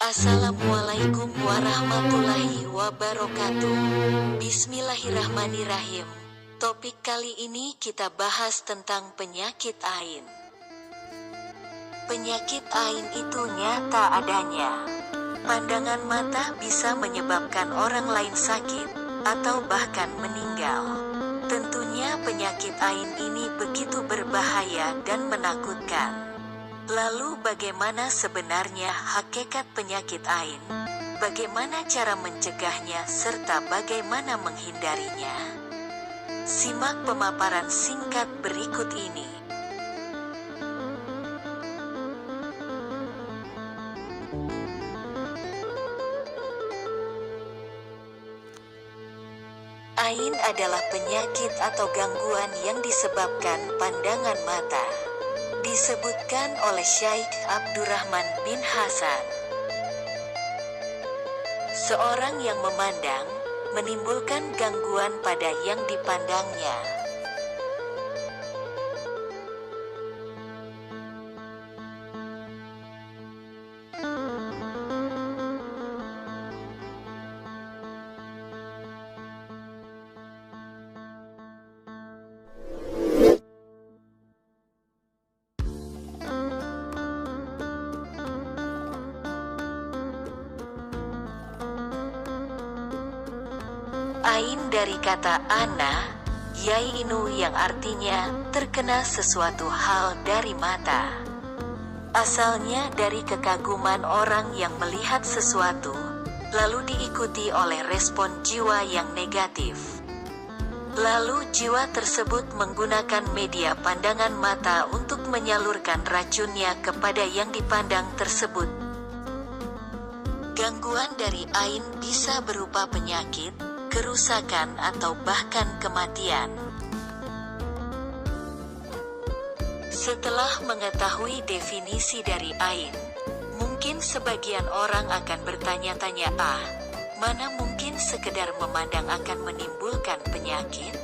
Assalamualaikum warahmatullahi wabarakatuh. Bismillahirrahmanirrahim. Topik kali ini kita bahas tentang penyakit ain. Penyakit ain itu nyata adanya. Pandangan mata bisa menyebabkan orang lain sakit atau bahkan meninggal. Tentunya penyakit ain ini begitu berbahaya dan menakutkan. Lalu bagaimana sebenarnya hakikat penyakit ain? Bagaimana cara mencegahnya serta bagaimana menghindarinya? Simak pemaparan singkat berikut ini. Ain adalah penyakit atau gangguan yang disebabkan pandangan mata. Disebutkan oleh Syekh Abdurrahman bin Hasan. Seorang yang memandang, menimbulkan gangguan pada yang dipandangnya. Ain dari kata ana, yainu yang artinya terkena sesuatu hal dari mata. Asalnya dari kekaguman orang yang melihat sesuatu, lalu diikuti oleh respon jiwa yang negatif. Lalu jiwa tersebut menggunakan media pandangan mata untuk menyalurkan racunnya kepada yang dipandang tersebut. Gangguan dari ain bisa berupa penyakit, kerusakan atau bahkan kematian. Setelah mengetahui definisi dari ain, mungkin sebagian orang akan bertanya-tanya, mana mungkin sekedar memandang akan menimbulkan penyakit?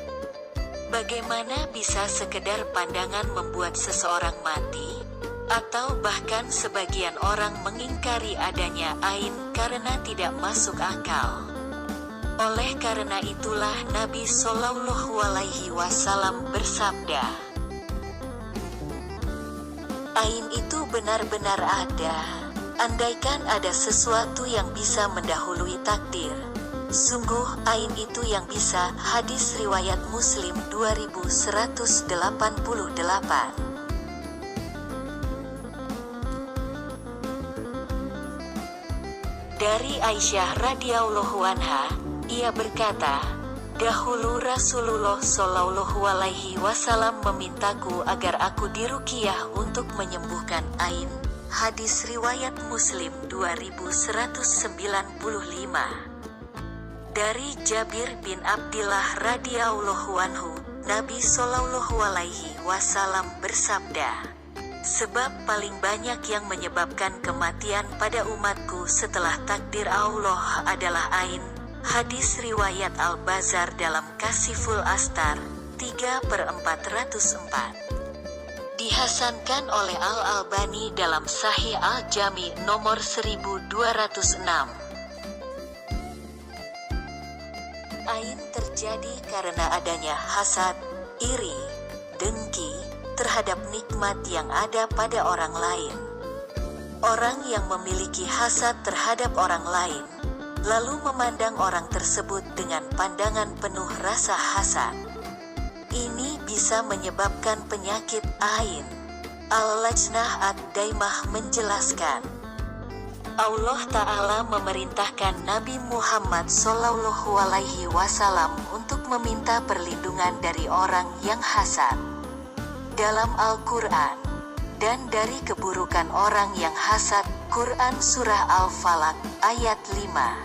Bagaimana bisa sekedar pandangan membuat seseorang mati? Atau bahkan sebagian orang mengingkari adanya ain karena tidak masuk akal. Oleh karena itulah Nabi Shallallahu Alaihi Wasallam bersabda, ain itu benar-benar ada. Andaikan ada sesuatu yang bisa mendahului takdir, sungguh ain itu yang bisa. Hadis riwayat Muslim 2188. Dari Aisyah radhiyallahu anha, ia berkata, dahulu Rasulullah Shallallahu Alaihi Wasallam memintaku agar aku diruqyah untuk menyembuhkan ain. Hadis riwayat Muslim 2195. Dari Jabir bin Abdillah radhiyallahu anhu, Nabi Shallallahu Alaihi Wasallam bersabda, sebab paling banyak yang menyebabkan kematian pada umatku setelah takdir Allah adalah ain. Hadis riwayat Al-Bazar dalam Kasiful Astar 3/404. Dihasankan oleh Al-Albani dalam Sahih Al-Jami nomor 1206. Ain terjadi karena adanya hasad, iri, dengki terhadap nikmat yang ada pada orang lain. Orang yang memiliki hasad terhadap orang lain lalu memandang orang tersebut dengan pandangan penuh rasa hasad, ini bisa menyebabkan penyakit ain. Al-Lajnah Ad-Daimah menjelaskan, Allah Ta'ala memerintahkan Nabi Muhammad Shallallahu Alaihi Wasallam untuk meminta perlindungan dari orang yang hasad dalam Al-Quran, dan dari keburukan orang yang hasad. Quran Surah Al-Falaq ayat 5.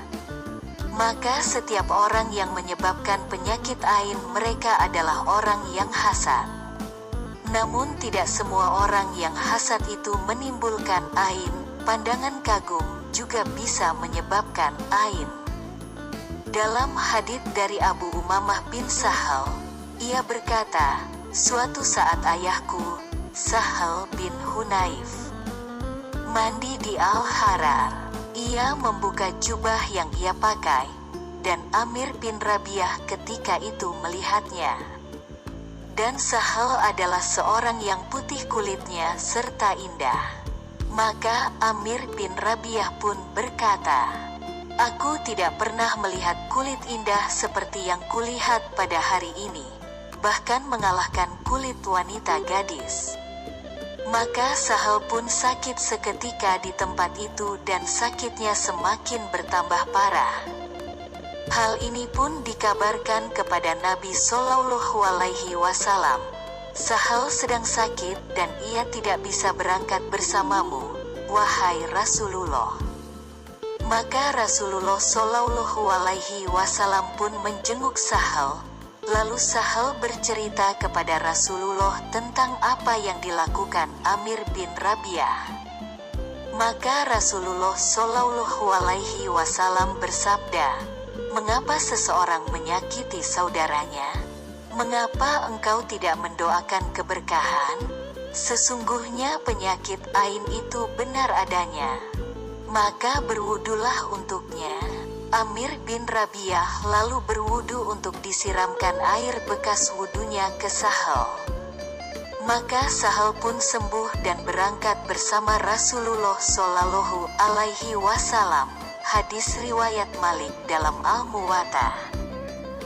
Maka setiap orang yang menyebabkan penyakit ain mereka adalah orang yang hasad. Namun tidak semua orang yang hasad itu menimbulkan ain. Pandangan kagum juga bisa menyebabkan ain. Dalam hadits dari Abu Umamah bin Sahal, ia berkata, suatu saat ayahku, Sahal bin Hunayf, mandi di Al-Harar. Ia membuka jubah yang ia pakai, dan Amir bin Rabi'ah ketika itu melihatnya. Dan Sahal adalah seorang yang putih kulitnya serta indah. Maka Amir bin Rabi'ah pun berkata, "Aku tidak pernah melihat kulit indah seperti yang kulihat pada hari ini, bahkan mengalahkan kulit wanita gadis." Maka Sahal pun sakit seketika di tempat itu dan sakitnya semakin bertambah parah. Hal ini pun dikabarkan kepada Nabi Shallallahu Alaihi Wasallam. "Sahal sedang sakit dan ia tidak bisa berangkat bersamamu, wahai Rasulullah." Maka Rasulullah Shallallahu Alaihi Wasallam pun menjenguk Sahal. Lalu Sahal bercerita kepada Rasulullah tentang apa yang dilakukan Amir bin Rabi'ah. Maka Rasulullah Shallallahu Alaihi Wasallam bersabda, "Mengapa seseorang menyakiti saudaranya? Mengapa engkau tidak mendoakan keberkahan? Sesungguhnya penyakit ain itu benar adanya. Maka berwudulah untuknya." Amir bin Rabi'ah lalu berwudu untuk disiramkan air bekas wudunya ke Sahal. Maka Sahal pun sembuh dan berangkat bersama Rasulullah Shallallahu Alaihi Wasallam. Hadis riwayat Malik dalam Al-Muwatta.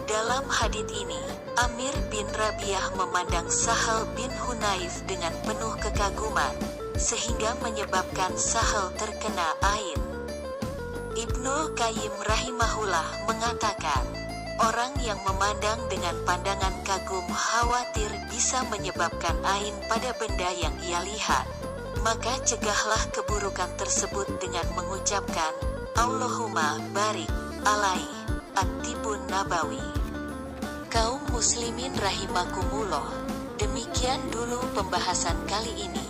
Dalam hadits ini, Amir bin Rabi'ah memandang Sahal bin Hunayf dengan penuh kekaguman, sehingga menyebabkan Sahal terkena ain. Ibnul Qayyim rahimahullah mengatakan, orang yang memandang dengan pandangan kagum khawatir bisa menyebabkan ain pada benda yang ia lihat. Maka cegahlah keburukan tersebut dengan mengucapkan, Allahumma barik alaihi. At-Tibbun Nabawi. Kaum muslimin rahimakumullah, demikian dulu pembahasan kali ini.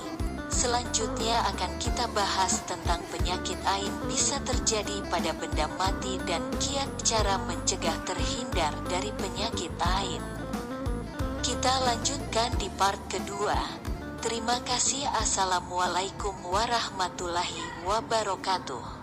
Selanjutnya akan kita bahas tentang penyakit ain bisa terjadi pada benda mati dan kiat cara mencegah terhindar dari penyakit ain. Kita lanjutkan di part kedua. Terima kasih. Assalamualaikum warahmatullahi wabarakatuh.